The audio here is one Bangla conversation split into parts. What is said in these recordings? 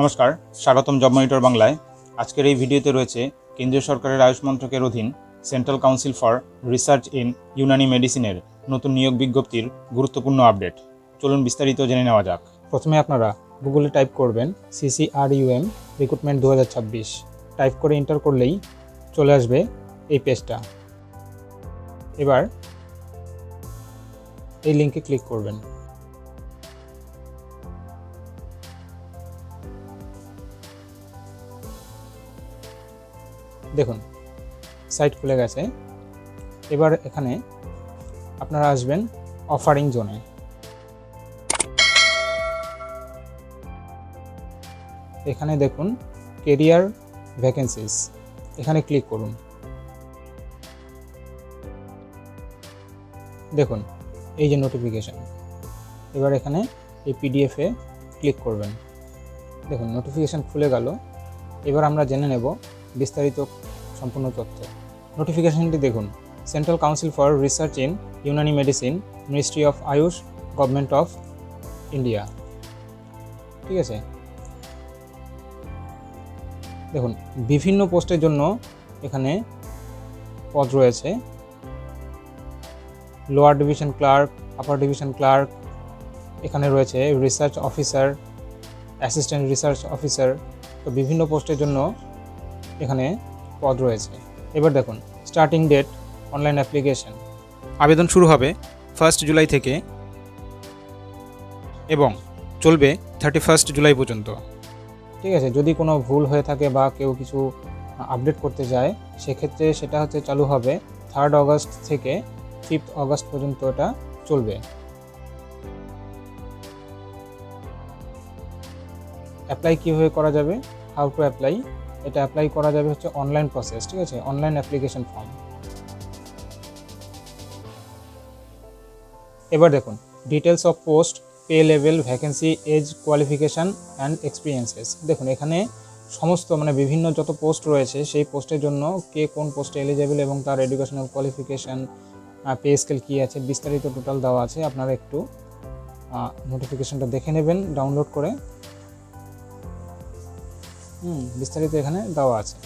নমস্কার, স্বাগতম জব মনিটর বাংলায়। আজকের এই ভিডিওতে রয়েছে কেন্দ্রীয় সরকারের আয়ুষ মন্ত্রকের অধীন central council for research in Unani মেডিসিনের নতুন নিয়োগ বিজ্ঞপ্তির গুরুত্বপূর্ণ আপডেট। চলুন বিস্তারিত জেনে নেওয়া যাক। প্রথমে আপনারা গুগলে টাইপ করবেন CCRUM রিক্রুটমেন্ট 2026, টাইপ করে এন্টার করলেই চলে আসবে এই পেজটা। এবার এই লিঙ্কে ক্লিক করবেন। দেখুন সাইট খুলে গেছে। এবার এখানে আপনারা আসবেন অফারিং জোনে। এখানে দেখুন কেরিয়ার ভ্যাকেন্সিস, এখানে ক্লিক করুন। দেখুন এই যে নোটিফিকেশন। এবার এখানে এই পিডিএফে ক্লিক করবেন। দেখুন নোটিফিকেশন খুলে গেল। এবার আমরা জেনে নেব বিস্তারিত সম্পূর্ণ তথ্য। নোটিফিকেশনটি দেখুন, central council for research in Unani medicine, ministry of AYUSH, government of India. ঠিক আছে, দেখুন বিভিন্ন পোস্টের জন্য এখানে পদ রয়েছে। Lower division clerk, upper division clerk, এখানে রয়েছে research officer, assistant research officer. তো বিভিন্ন পোস্টের জন্য এখানে পদ রয়েছে। এবার দেখুন স্টার্টিং ডেট, অনলাইন অ্যাপ্লিকেশন। আবেদন শুরু হবে 1 জুলাই থেকে এবং চলবে 31 জুলাই পর্যন্ত। ঠিক আছে, যদি কোনো ভুল হয়ে থাকে বা কেউ কিছু আপডেট করতে যায় সেক্ষেত্রে সেটা চালু হবে 3 অগস্ট থেকে 5 অগস্ট পর্যন্ত এটা চলবে। অ্যাপ্লাই কীভাবে করা যাবে, হাউ টু অ্যাপ্লাই, এটা অ্যাপ্লাই করা যাবে অনলাইন প্রসেস। ঠিক আছে, অনলাইন অ্যাপ্লিকেশন ফর্ম। এবার দেখুন details of post, pay level, vacancy, age, qualification and experiences. দেখুন এখানে সমস্ত বিভিন্ন যত পোস্ট রয়েছে সেই পোস্টের জন্য কে কোন পোস্টে এলিজেবল এবং তার এডুকেশনাল কোয়ালিফিকেশান, পে স্কেল কী আছে, বিস্তারিত টোটাল দেওয়া আছে। আপনারা একটু নোটিফিকেশানটা দেখে নেবেন ডাউনলোড করে। বিস্তারিত এখানে দেওয়া আছে।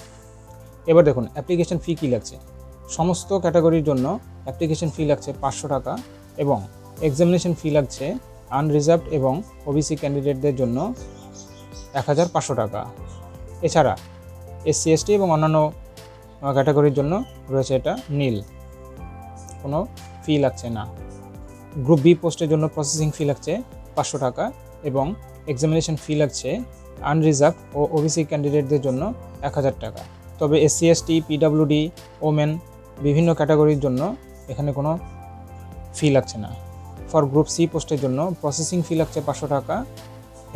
এবার দেখুন অ্যাপ্লিকেশন ফি কী লাগছে। সমস্ত ক্যাটাগরির জন্য অ্যাপ্লিকেশন ফি লাগছে 500 টাকা এবং এক্সামিনেশন ফি লাগছে আনরিজার্ভড এবং ওবিসি ক্যান্ডিডেটদের জন্য 1500 টাকা। এছাড়া SC ST এবং অন্যান্য ক্যাটাগরির জন্য রয়েছে এটা নীল, কোনো ফি লাগছে না। গ্রুপ বি পোস্টের জন্য প্রসেসিং ফি লাগছে 500 টাকা এবং এক্সামিনেশন ফি লাগছে আনরিজার্ভড ও ওবিসি ক্যান্ডিডেটদের জন্য 1000 টাকা। তবে SC ST, PWD, ওমেন বিভিন্ন ক্যাটাগরির জন্য এখানে কোনো ফি লাগছে না। ফর গ্রুপ সি পোস্টের জন্য প্রসেসিং ফি লাগছে 500 টাকা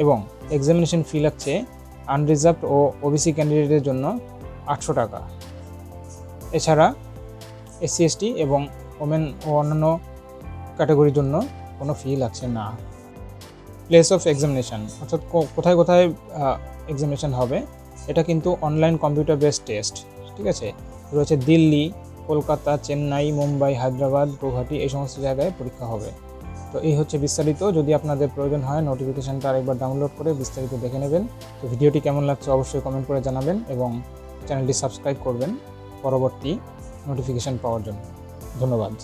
এবং এক্সামিনেশন ফি লাগছে আনরিজার্ভড ও ওবিসি ক্যান্ডিডেটের জন্য 800 টাকা। এছাড়া SC ST এবং ওমেন ও অন্যান্য ক্যাটাগরির জন্য কোনো ফি লাগছে না। প্লেস অফ এক্সামিনেশান, অর্থাৎ কোথায় কোথায় এক্সামিনেশান হবে, এটা কিন্তু অনলাইন কম্পিউটার বেসড টেস্ট। ঠিক আছে, রয়েছে দিল্লি, কলকাতা, চেন্নাই, মুম্বাই, হায়দ্রাবাদ, গৌহাটি, এই সমস্ত জায়গায় পরীক্ষা হবে। তো এই বিস্তারিত। যদি আপনাদের প্রয়োজন হয় নোটিফিকেশানটা আরেকবার ডাউনলোড করে বিস্তারিত দেখে নেবেন। তো ভিডিওটি কেমন লাগছে অবশ্যই কমেন্ট করে জানাবেন এবং চ্যানেলটি সাবস্ক্রাইব করবেন পরবর্তী নোটিফিকেশান পাওয়ার জন্য। ধন্যবাদ।